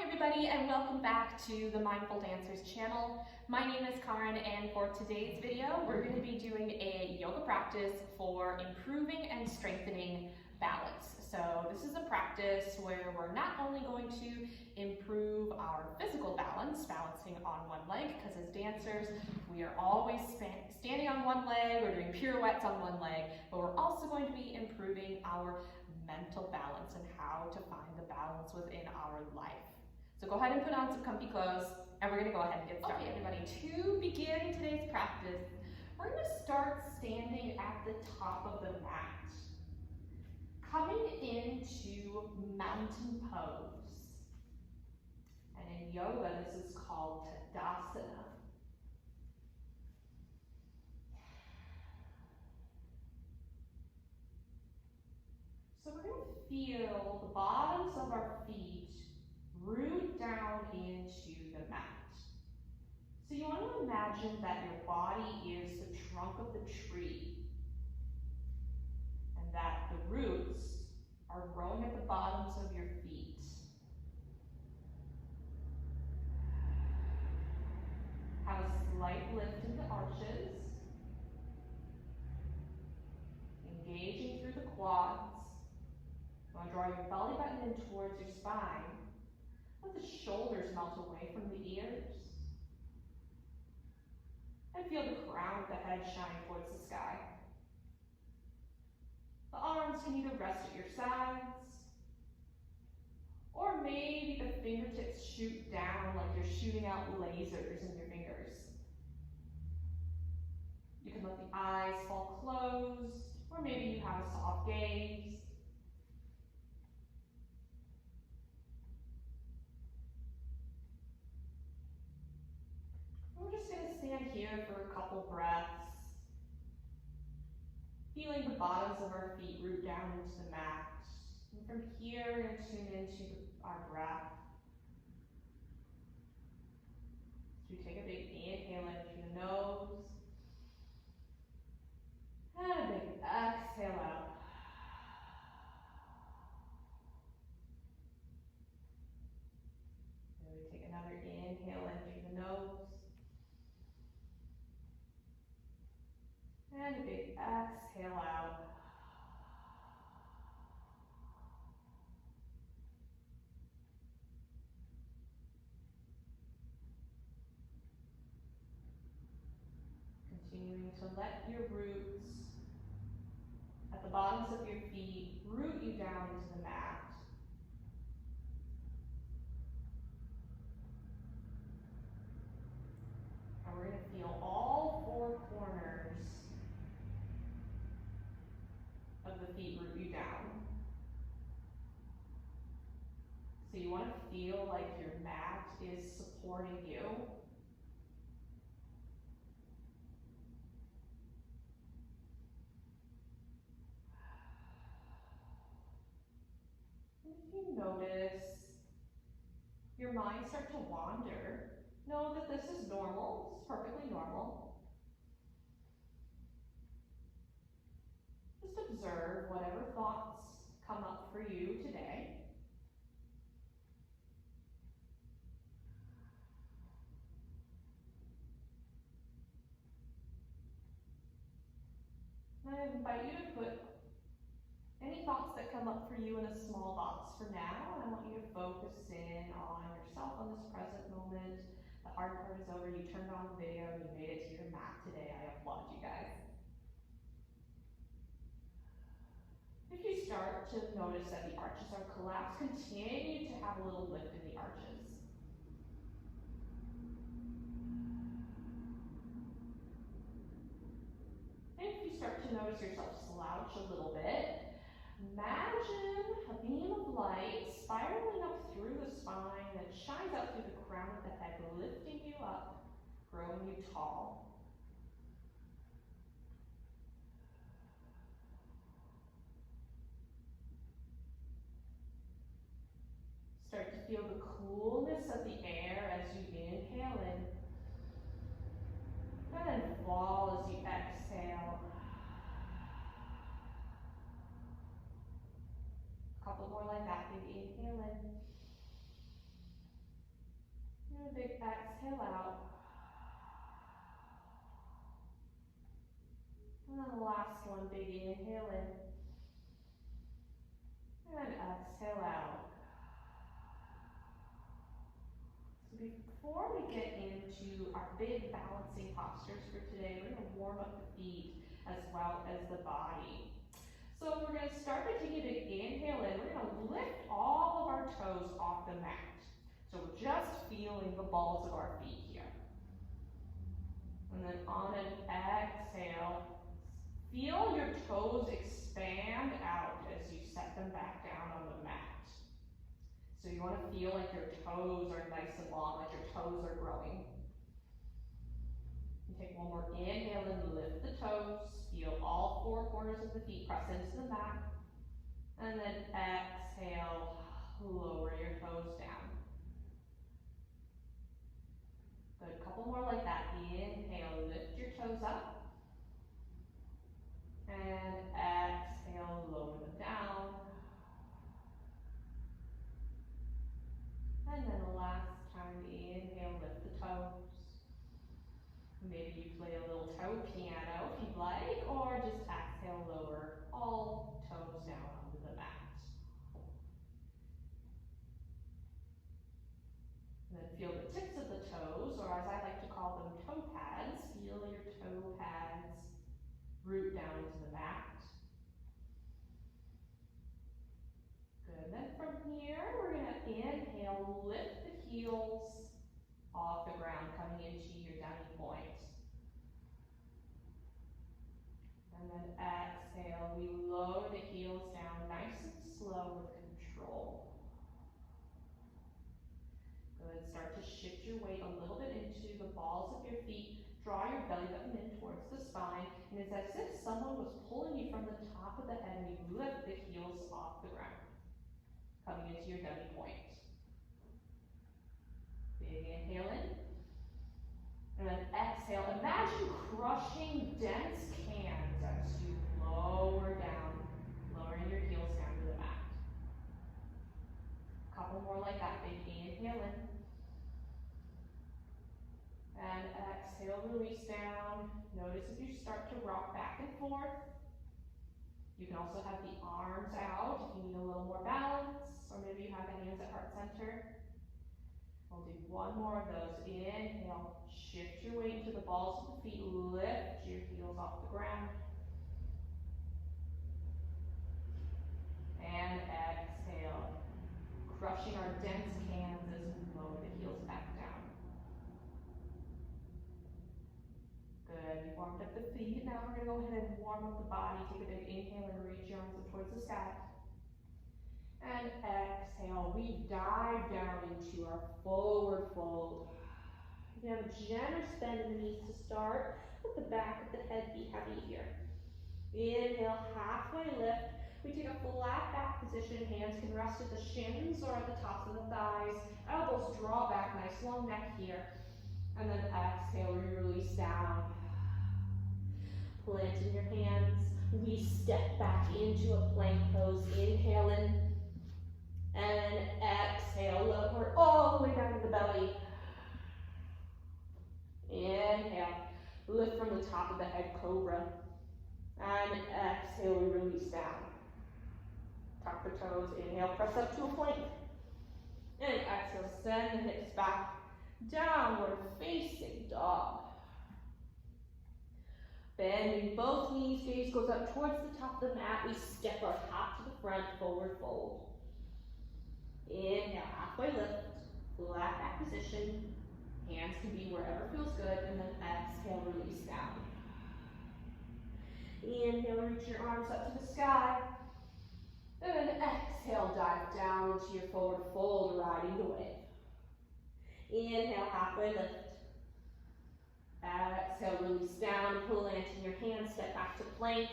everybody, and welcome back to the Mindful Dancers channel. My name is Karin, and for today's video, we're going to be doing a yoga practice for improving and strengthening balance. So this is a practice where we're not only going to improve our physical balance, balancing on one leg, because as dancers, we are always standing on one leg or doing pirouettes on one leg, but we're also going to be improving our mental balance and how to find the balance within our life. So go ahead and put on some comfy clothes, and we're going to go ahead and get started. Okay, everybody, to begin today's practice, we're going to start standing at the top of the mat, coming into mountain pose. And in yoga, this is called Tadasana. So we're going to feel the bottoms of our feet root down into the mat. So you want to imagine that your body is the trunk of the tree and that the roots are growing at the bottoms of your feet. Have a slight lift in the arches, engaging through the quads. You want to draw your belly button in towards your spine. Let the shoulders melt away from the ears. And feel the crown of the head shine towards the sky. The arms can either rest at your sides, or maybe the fingertips shoot down like you're shooting out lasers in your fingers. You can let the eyes fall closed, or maybe you have a soft gaze. We're just going to stand here for a couple breaths, feeling the bottoms of our feet root down into the mat. And from here, we're going to tune into our breath. So we take a big inhale in through the nose, and a big exhale out. And we take another inhale in through the nose, and a big exhale out. Continuing to let your roots at the bottoms of your feet root you down into the mat. And we're going to feel all four corners of the feet root you down. So you want to feel like your mat is supporting you. If you notice your mind start to wander, know that this is normal. It's perfectly normal. Just observe whatever thoughts come up for you today. And I invite you to put any thoughts that come up for you in a small box for now. I want you to focus in on yourself on this present moment. The hard part is over. You turned on the video and you made it to your mat today. I applaud you guys. If you start to notice that the arches are collapsed, continue to have a little lift in the arches. And if you start to notice yourself slouch a little bit, imagine a beam of light spiraling up through the spine that shines out through the crown of the head, lifting you up, growing you tall. Start to feel the coolness of the air as you inhale in, and then fall as you exhale. A couple more like that. Big inhale in, big exhale out. And then the last one, big inhale in. And exhale out. So before we get into our big balancing postures for today, we're going to warm up the feet as well as the body. So we're going to start by taking a big inhale in. We're going to lift all of our toes off the mat. So we're just feeling the balls of our feet here. And then on an exhale, feel your toes expand out as you set them back down on the mat. So you want to feel like your toes are nice and long, like your toes are growing. And take one more inhale and lift the toes. Feel all four corners of the feet press into the mat. And then exhale, lower your toes down. Good, couple more like that. Inhale, lift your toes up. And exhale, lower them down. And then the last time, inhale, lift the toes. Maybe you play a little toe piano if you'd like, or just exhale, lower all toes down onto the mat. And then feel the tips of the toes, or as I like to call them, toe pads. Feel your toe pads root down into the mat. Good. Then from here, we're going to inhale, lift the heels off the ground, coming into your dummy point. And then exhale, we lower the heels down nice and slow with control. Good. Start to shift your weight a little bit into the balls of your feet. Draw your belly button in towards the spine, and it's as if someone was pulling you from the top of the head, and you lift the heels off the ground, coming into your dummy point. Big inhale in, and then exhale. Imagine crushing dense cans as you lower down, lowering your heels down to the mat. Couple more like that. Big inhale in. And exhale, release down. Notice if you start to rock back and forth. You can also have the arms out if you need a little more balance, or maybe you have the hands at heart center. We'll do one more of those. Inhale, shift your weight to the balls of the feet, lift your heels off the ground. And exhale, crushing our dense cans as we lower the heels back down. Good, you warmed up the feet. Now we're going to go ahead and warm up the body. Take a big inhale and reach your arms up towards the sky. And exhale, we dive down into our forward fold. You can have a generous bend in the knees to start. Let the back of the head be heavy here. Inhale, halfway lift. We take a flat back position. Hands can rest at the shins or at the tops of the thighs. Elbows draw back, nice long neck here. And then exhale, we release down. Planting your hands, we step back into a plank pose. Inhale in, and exhale, lower all the way down to the belly. Inhale, lift from the top of the head, cobra. And exhale, we release down. Tuck the toes, inhale, press up to a plank. And exhale, send the hips back, downward facing dog. Bending both knees, gaze goes up towards the top of the mat. We step our top to the front, forward fold. Inhale, halfway lift, flat back position. Hands can be wherever feels good, and then exhale, release down. Inhale, reach your arms up to the sky. And then exhale, dive down into your forward fold, riding the wave. Inhale, halfway lift. Exhale, release down, planting your hands, step back to plank.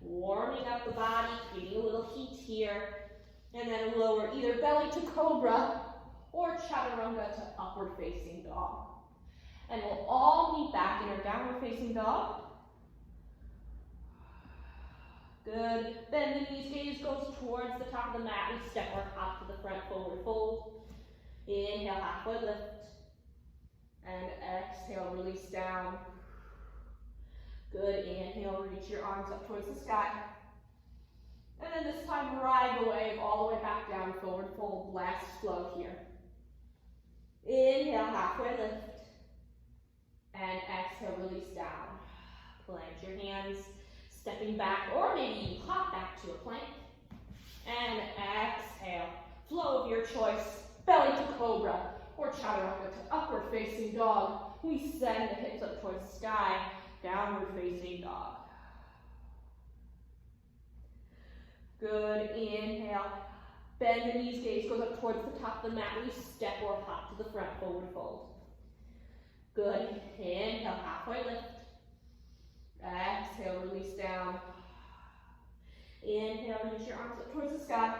Warming up the body, creating a little heat here. And then lower either belly to cobra or chaturanga to upward facing dog. And we'll all meet back in our downward facing dog. Good. Bend the knees, gaze goes towards the top of the mat. We step our top to the front, forward fold. Inhale, halfway lift. And exhale, release down. Good, inhale, reach your arms up towards the sky. And then this time, ride the wave all the way back down, forward fold, last flow here. Inhale, halfway lift. And exhale, release down. Plant your hands, stepping back, or maybe you hop back to a plank. And exhale, flow of your choice, belly to cobra, or chaturanga to upward facing dog. We send the hips up towards the sky, downward facing dog. Good, inhale. Bend the knees, gaze goes up towards the top of the mat. We step or hop to the front, forward fold. Good, inhale, halfway lift. Exhale, release down. Inhale, reach your arms up towards the sky.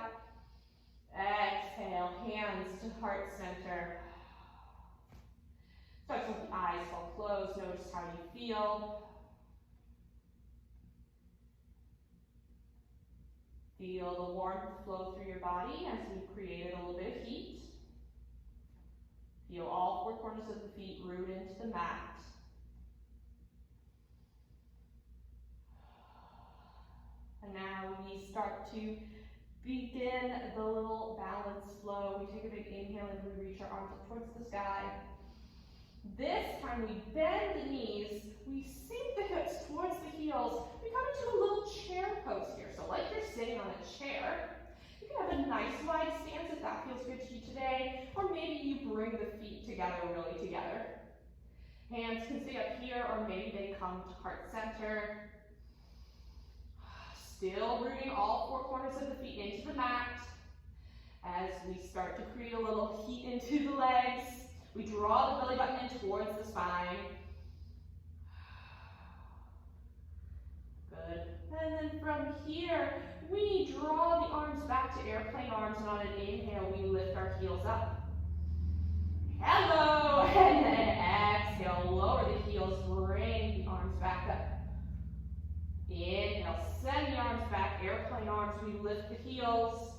Exhale, hands to heart center. Start with the eyes while closed. Notice how you feel. Feel the warmth flow through your body as we've created a little bit of heat. Feel all four corners of the feet root into the mat. And now we start to begin the little balance flow. We take a big inhale and we reach our arms up towards the sky. This time we bend the knees, we sink the hips towards the heels. We come into a little chair pose here. So like you're sitting on a chair, you can have a nice wide stance if that feels good to you today, or maybe you bring the feet together, really together. Hands can stay up here, or maybe they come to heart center. Still rooting all four corners of the feet into the mat. As we start to create a little heat into the legs, we draw the belly button in towards the spine. Good. And then from here, we draw the arms back to airplane arms, and on an inhale, we lift our heels up. Hello! And then exhale, lower the heels, bring the arms back up. Inhale, send the arms back, airplane arms, we lift the heels.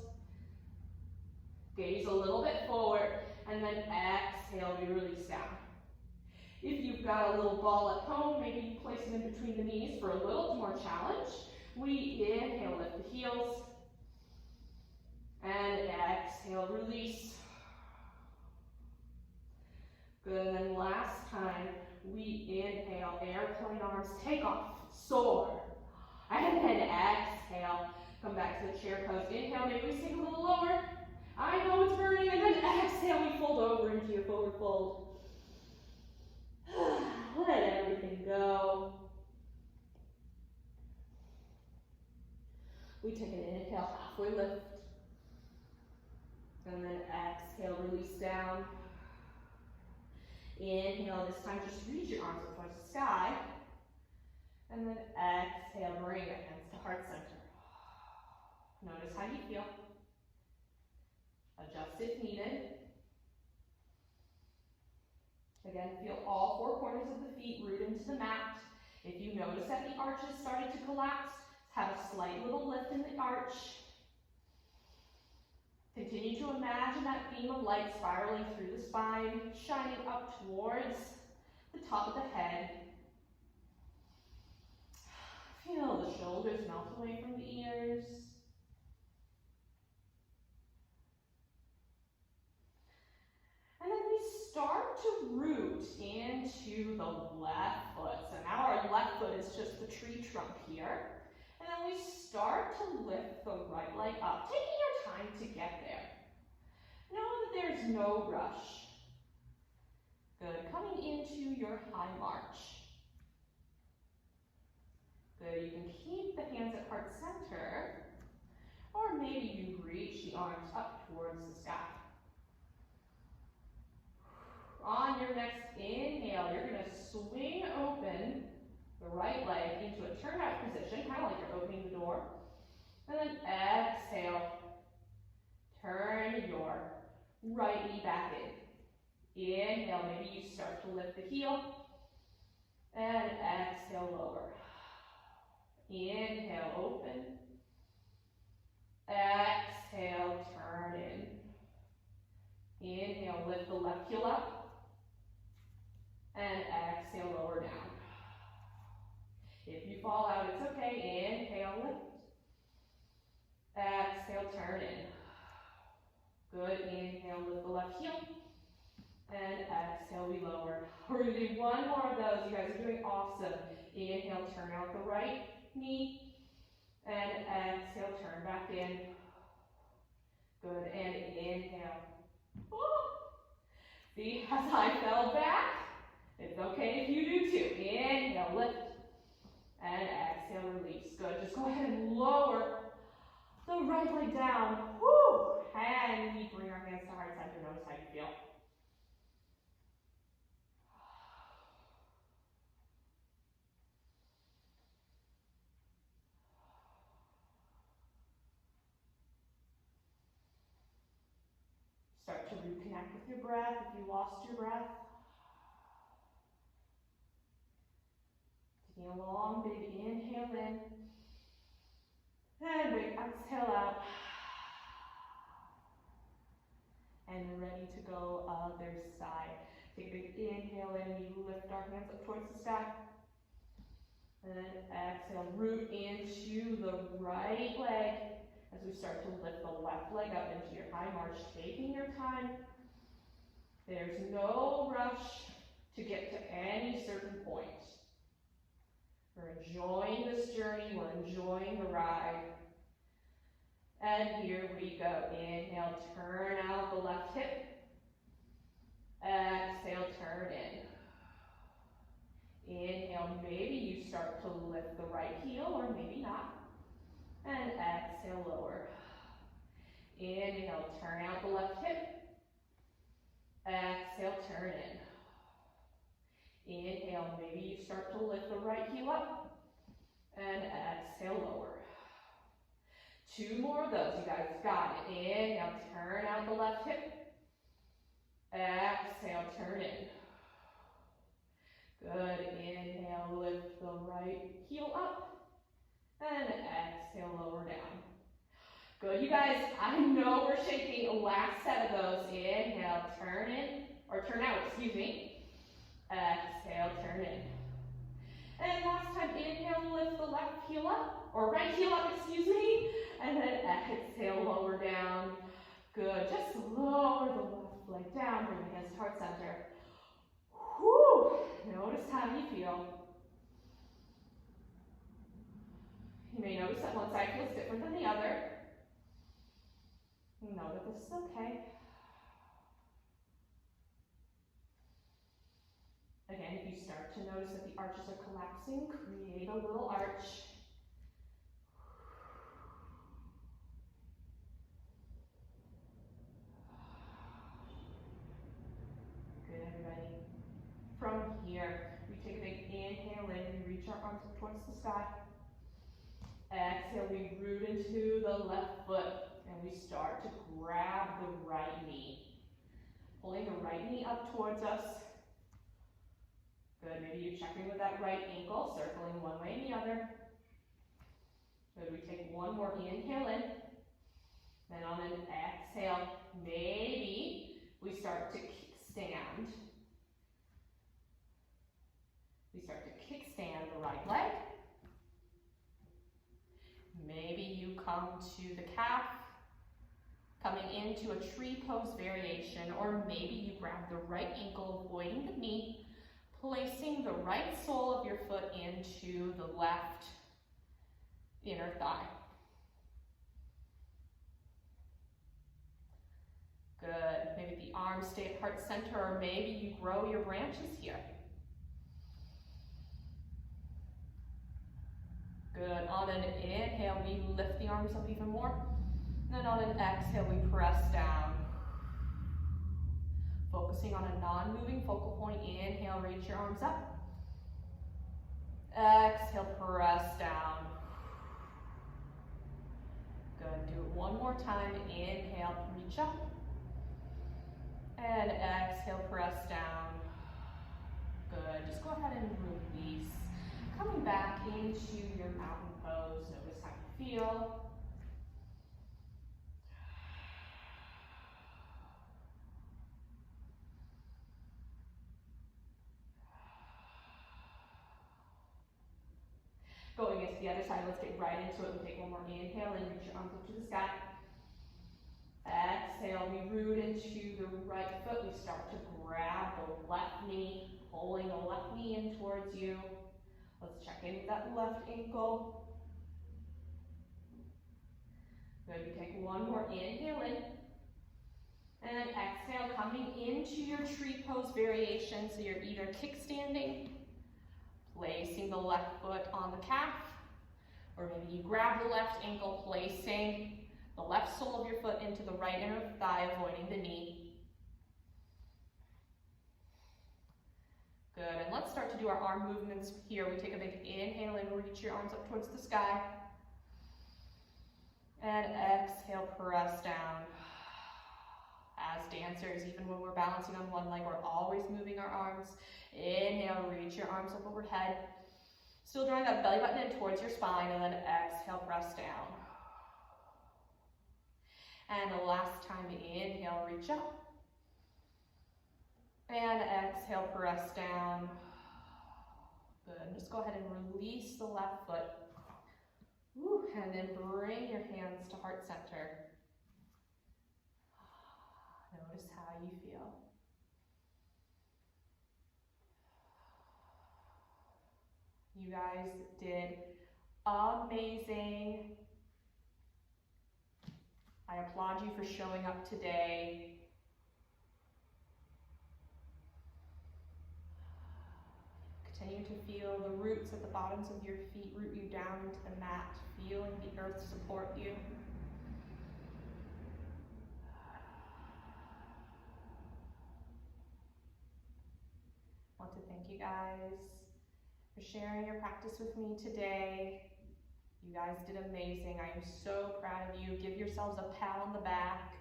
Gaze a little bit forward, and then exhale, we release down. If you've got a little ball at home, maybe you place it in between the knees for a little more challenge. We inhale, lift the heels, and exhale, release. Good, and then last time, we inhale, airplane arms, take off, soar. And then exhale, come back to the chair pose. Inhale, maybe we sink a little lower. I know it's burning, and then exhale, we fold over into your forward fold. Let everything go. We take an inhale, halfway lift. And then exhale, release down. Inhale, this time just reach your arms up towards the sky. And then exhale, bring your hands to heart center. Notice how you feel. Adjust if needed. Again, feel all four corners of the feet root into the mat. If you notice that the arch is starting to collapse, have a slight little lift in the arch. Continue to imagine that beam of light spiraling through the spine, shining up towards the top of the head. Feel the shoulders melt away from the ears. And then we start to root into the left foot. So now our left foot is just the tree trunk here. And then we start to lift the right leg up, taking your time to get there. Know that there's no rush. Good. Coming into your high march. Good. You can keep the hands at heart center, or maybe you reach the arms up towards the sky. On your next inhale, you're going to swing open the right leg into a turnout position, kind of like you're opening the door. And then exhale, turn your right knee back in. Inhale, maybe you start to lift the heel. And exhale, lower. Inhale, open. Exhale, turn in. Inhale, lift the left heel up. And exhale, lower down. If you fall out, it's okay. Inhale, lift. Exhale, turn in. Good. Inhale, lift the left heel. And exhale, we lower. We're going to do one more of those. You guys are doing awesome. Inhale, turn out the right knee. And exhale, turn back in. Good. And inhale. Woo. See, as I fell back, it's okay if you do too. Inhale, lift. And exhale, release. Good. Just go ahead and lower the right leg down. Woo. And we bring our hands to heart center. Notice how you feel. Start to reconnect with your breath if you lost your breath. Taking a long, big inhale in. And big exhale out. And we're ready to go other side. Take a big inhale in. We lift our hands up towards the sky. And then exhale, root into the right leg as we start to lift the left leg up into your high march, taking your time. There's no rush to get to any certain point. We're enjoying this journey, we're enjoying the ride. And here we go. Inhale, turn out the left hip. Exhale, turn in. Inhale, maybe you start to lift the right heel or maybe not. And exhale, lower. Inhale, turn out the left hip. Exhale, turn in. Inhale, maybe you start to lift the right heel up. And exhale, lower. Two more of those, you guys got it. Inhale, turn out the left hip. Exhale, turn in. Good. Inhale, lift the right heel up. And exhale, lower down. Good, you guys. I know we're shaking. Last set of those. Inhale, turn in, or turn out, excuse me. Exhale, turn in. And last time, inhale, lift the left heel up, or right heel up, excuse me. And then exhale, lower down. Good. Just lower the left leg down. Bring the hands to heart center. Whew. Notice how you feel. You may notice that one side feels different than the other. Know that this is okay. Again, if you start to notice that the arches are collapsing, create a little arch. Good, everybody. From here, we take a big inhale in, we reach our arms up towards the sky. Exhale, we root into the left foot, and we start to grab the right knee. Pulling the right knee up towards us. Good, maybe you're checking with that right ankle, circling one way and the other. Good, we take one more inhale in. Then on an exhale, maybe we start to kickstand. We start to kickstand the right leg. Maybe you come to the calf, coming into a tree pose variation, or maybe you grab the right ankle, avoiding the knee, placing the right sole of your foot into the left inner thigh. Good. Maybe the arms stay at heart center, or maybe you grow your branches here. Good. On an inhale, we lift the arms up even more. And then on an exhale, we press down. Focusing on a non-moving focal point. Inhale, reach your arms up. Exhale, press down. Good. Do it one more time. Inhale, reach up. And exhale, press down. Good. Just go ahead and release. Coming back into your mountain pose. Notice how you feel. the other side. Let's get right into it. We'll take one more inhale and reach your arms up to the sky. Exhale, we root into the right foot. We start to grab the left knee, pulling the left knee in towards you. Let's check in with that left ankle. Good, you take one more inhale in. And exhale, coming into your tree pose variation. So you're either kickstanding, placing the left foot on the calf, or maybe you grab the left ankle, placing the left sole of your foot into the right inner thigh, avoiding the knee. Good, and let's start to do our arm movements here. We take a big inhale and reach your arms up towards the sky. And exhale, press down. As dancers, even when we're balancing on one leg, we're always moving our arms. Inhale, reach your arms up overhead. Still drawing that belly button in towards your spine, and then exhale, press down. And the last time, inhale, reach up. And exhale, press down. Good, and just go ahead and release the left foot. Woo. And then bring your hands to heart center. Notice how you feel. You guys did amazing. I applaud you for showing up today. Continue to feel the roots at the bottoms of your feet root you down into the mat, feeling the earth support you. I want to thank you guys for sharing your practice with me today. You guys did amazing. I am so proud of you. Give yourselves a pat on the back.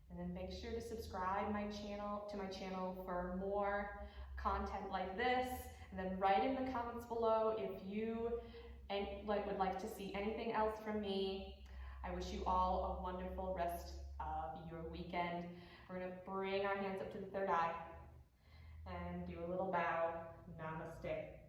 And then make sure to subscribe to my channel for more content like this. And then write in the comments below if you would like to see anything else from me. I wish you all a wonderful rest of your weekend. We're going to bring our hands up to the third eye and do a little bow. Namaste.